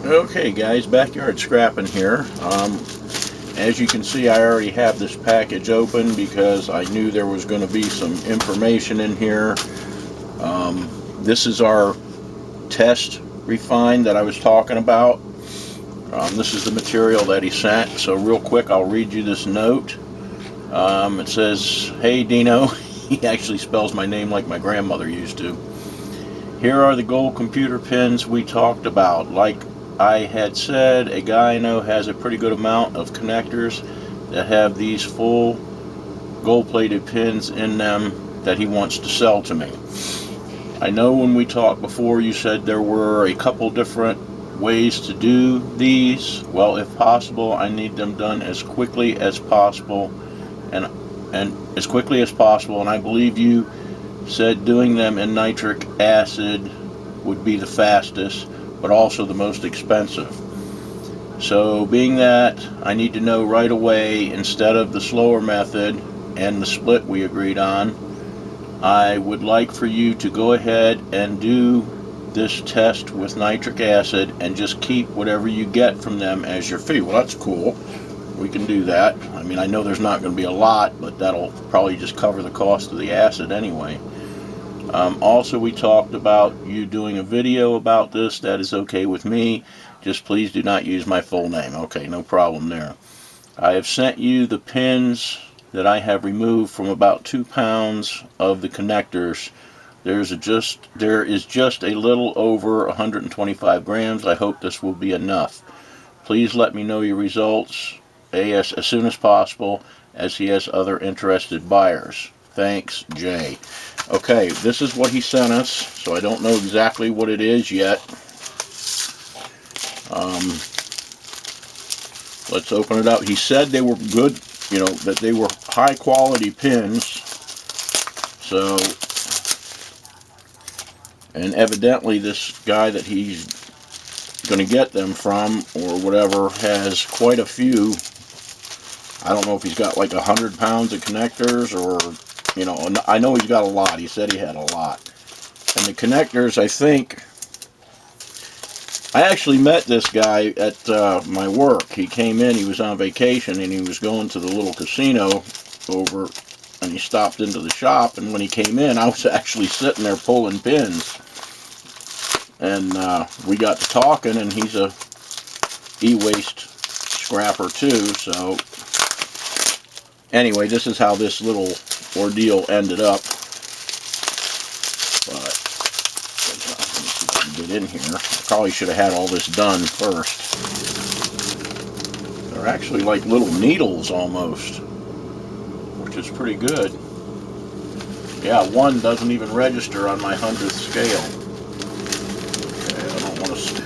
Okay guys, backyard scrapping here. As you can see, I already have this package open because I knew there was going to be some information in here. This is our test refine that I was talking about. This is the material that he sent. So real quick, I'll read you this note. It says, "Hey Dino," he actually spells my name like my grandmother used to. "Here are the gold computer pins we talked about. Like I had said, a guy I know has a pretty good amount of connectors that have these full gold-plated pins in them that he wants to sell to me. I know when we talked before you said there were a couple different ways to do these. Well, if possible, I need them done as quickly as possible, and as quickly as possible, and I believe you said doing them in nitric acid would be the fastest, but also the most expensive. So being that I need to know right away instead of the slower method and the split we agreed on, I would like for you to go ahead and do this test with nitric acid and just keep whatever you get from them as your fee." Well, that's cool. We can do that. I mean, I know there's not going to be a lot, but that'll probably just cover the cost of the acid anyway. Also, we talked about you doing a video about this. That is okay with me. Just please do not use my full name. Okay, no problem there. I have sent you the pins that I have removed from about 2 pounds of the connectors. There is just a little over 125 grams. I hope this will be enough. Please let me know your results as soon as possible, as he has other interested buyers. Thanks, Jay. Okay, this is what he sent us, so I don't know exactly what it is yet. Let's open it up. He said they were good, you know, that they were high quality pins. So, and evidently this guy that he's going to get them from, or whatever, has quite a few. I don't know if he's got like 100 pounds of connectors, or, you know, I know he's got a lot. He said he had a lot. And the connectors, I think, I actually met this guy at my work. He came in, he was on vacation, and he was going to the little casino over, and he stopped into the shop, and when he came in, I was actually sitting there pulling pins. And we got to talking, and he's a e-waste scrapper too, so anyway, this is how this little ordeal ended up. But let me see if I can get in here. I probably should have had all this done first. They're actually like little needles almost, which is pretty good. Yeah, one doesn't even register on my 100th scale. Okay, I don't want to...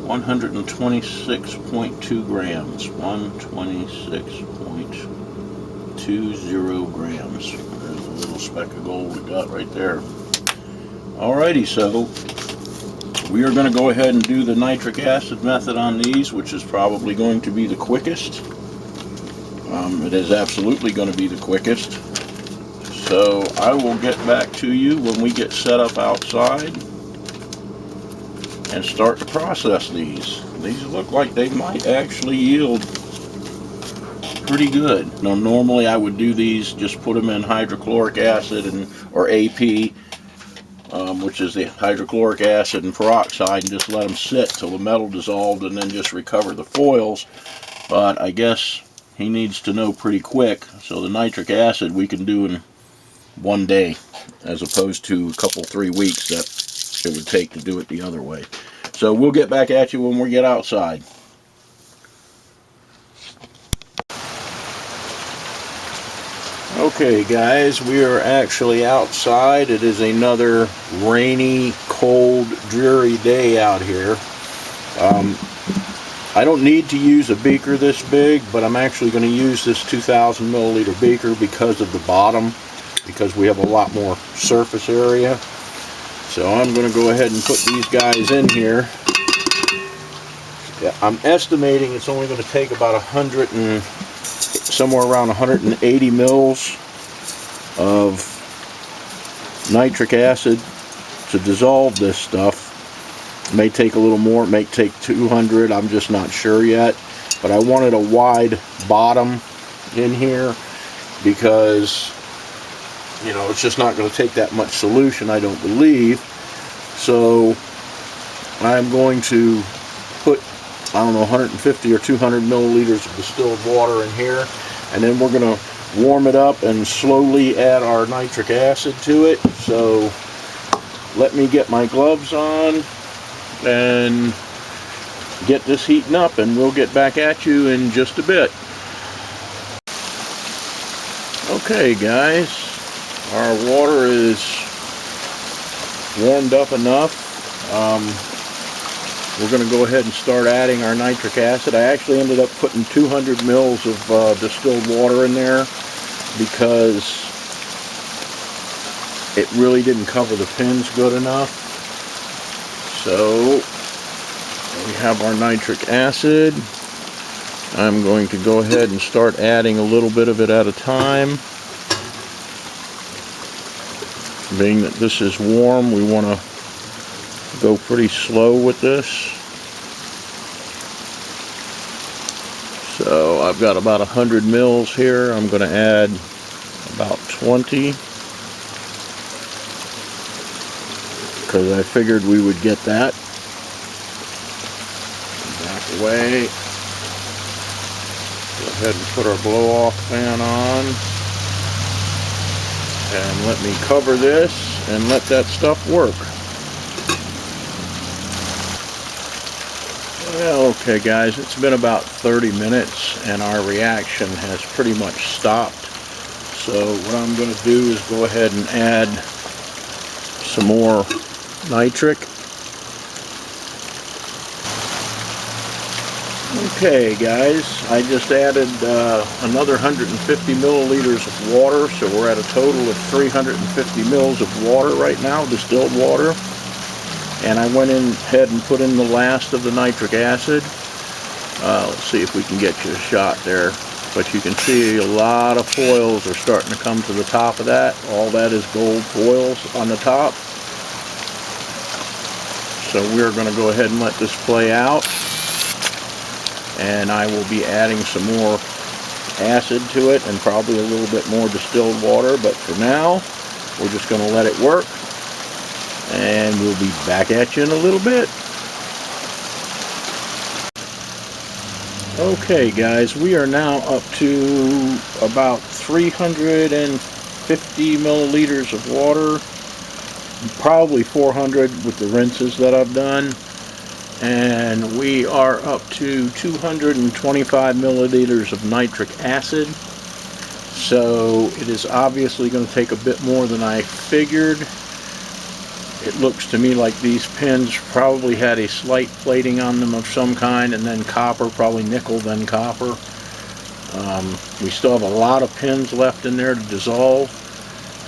126.2 grams. 126.20 grams. There's a little speck of gold we got right there. Alrighty, so we are going to go ahead and do the nitric acid method on these, which is probably going to be the quickest. It is absolutely going to be the quickest. So I will get back to you when we get set up outside and start to process these. These look like they might actually yield pretty good. Now, normally I would do these, just put them in hydrochloric acid or AP, which is the hydrochloric acid and peroxide, and just let them sit till the metal dissolved, and then just recover the foils. But I guess he needs to know pretty quick, so the nitric acid we can do in one day, as opposed to a couple, 3 weeks that it would take to do it the other way. So we'll get back at you when we get outside. Okay guys, we are actually outside. It is another rainy, cold, dreary day out here. I don't need to use a beaker this big, but I'm actually going to use this 2,000 milliliter beaker because of the bottom, because we have a lot more surface area. So I'm going to go ahead and put these guys in here. Yeah, I'm estimating it's only going to take about somewhere around 180 mils of nitric acid to dissolve this stuff. May take a little more, it may take 200, I'm just not sure yet. But I wanted a wide bottom in here because, you know, it's just not going to take that much solution, I don't believe. So I'm going to put, I don't know, 150 or 200 milliliters of distilled water in here, and then we're going to warm it up and slowly add our nitric acid to it. So let me get my gloves on and get this heating up, and we'll get back at you in just a bit. Okay guys, our water is warmed up enough. We're going to go ahead and start adding our nitric acid. I actually ended up putting 200 mils of distilled water in there because it really didn't cover the pins good enough. So we have our nitric acid. I'm going to go ahead and start adding a little bit of it at a time. Being that this is warm, we want to go pretty slow with this. So I've got about 100 mils here. I'm going to add about 20 because I figured we would get that. Back away. Go ahead and put our blow-off fan on. And let me cover this and let that stuff work. Well, okay guys, it's been about 30 minutes and our reaction has pretty much stopped. So what I'm going to do is go ahead and add some more nitric. Okay guys, I just added another 150 milliliters of water, so we're at a total of 350 mils of water right now, distilled water. And I went in ahead and put in the last of the nitric acid. Let's see if we can get you a shot there. But you can see a lot of foils are starting to come to the top of that. All that is gold foils on the top. So we're going to go ahead and let this play out. And I will be adding some more acid to it and probably a little bit more distilled water. But for now, we're just going to let it work. And we'll be back at you in a little bit. Okay guys, we are now up to about 350 milliliters of water, probably 400 with the rinses that I've done, and we are up to 225 milliliters of nitric acid. So it is obviously going to take a bit more than I figured. It looks to me like these pins probably had a slight plating on them of some kind, and then copper, probably nickel, then copper. We still have a lot of pins left in there to dissolve,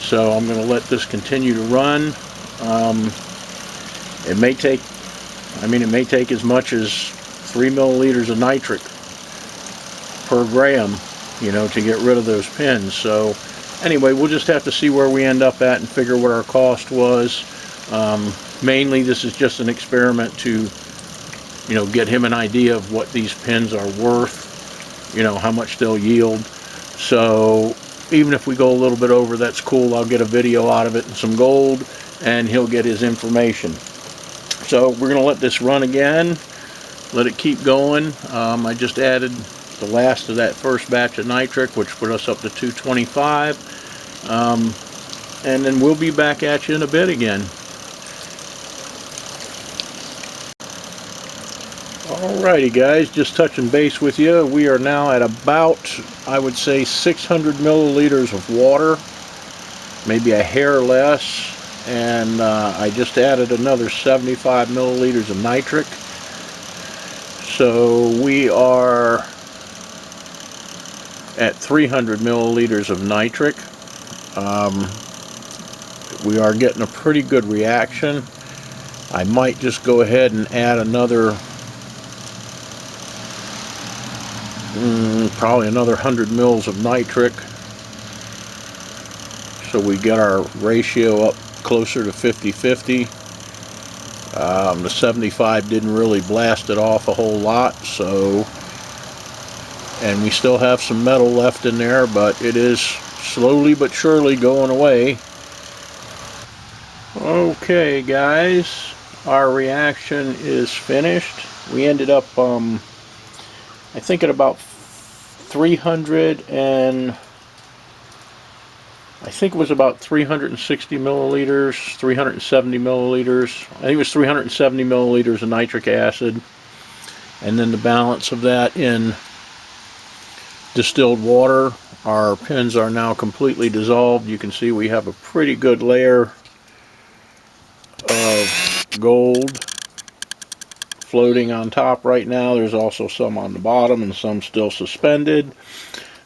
so I'm going to let this continue to run. It may take as much as 3 milliliters of nitric per gram, you know, to get rid of those pins. So anyway, we'll just have to see where we end up at and figure what our cost was. Mainly this is just an experiment to, you know, get him an idea of what these pins are worth, you know, how much they'll yield. So even if we go a little bit over, that's cool. I'll get a video out of it and some gold, and he'll get his information. So we're going to let this run again, let it keep going. I just added the last of that first batch of nitric, which put us up to 225. And then we'll be back at you in a bit again. Alrighty guys, just touching base with you. We are now at about, I would say, 600 milliliters of water, maybe a hair less, and I just added another 75 milliliters of nitric. So we are at 300 milliliters of nitric. We are getting a pretty good reaction. I might just go ahead and add another probably another 100 mils of nitric, so we get our ratio up closer to 50-50. The 75 didn't really blast it off a whole lot, so, and we still have some metal left in there, but it is slowly but surely going away. Okay guys, our reaction is finished. We ended up I think at about 300 and I think it was about 360 milliliters, 370 milliliters. I think it was 370 milliliters of nitric acid, and then the balance of that in distilled water. Our pins are now completely dissolved. You can see we have a pretty good layer of gold floating on top right now. There's also some on the bottom and some still suspended.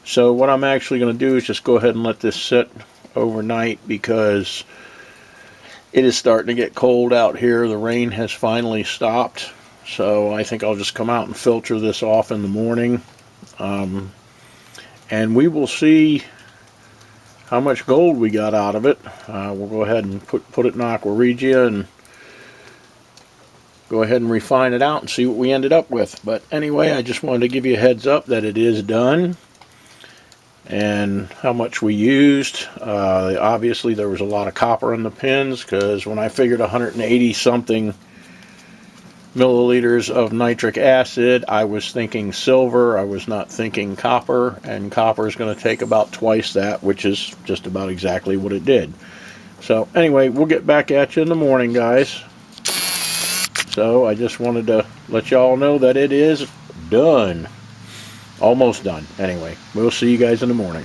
So what I'm actually going to do is just go ahead and let this sit overnight, because it is starting to get cold out here. The rain has finally stopped, so I think I'll just come out and filter this off in the morning, and we will see how much gold we got out of it. We'll go ahead and put it in aqua regia and go ahead and refine it out and see what we ended up with. But anyway, I just wanted to give you a heads up that it is done and how much we used. Obviously there was a lot of copper in the pins, because when I figured 180 something milliliters of nitric acid, I was thinking silver. I was not thinking copper, and copper is going to take about twice that, which is just about exactly what it did. So anyway, we'll get back at you in the morning, guys. So I just wanted to let y'all know that it is done. Almost done. Anyway, we'll see you guys in the morning.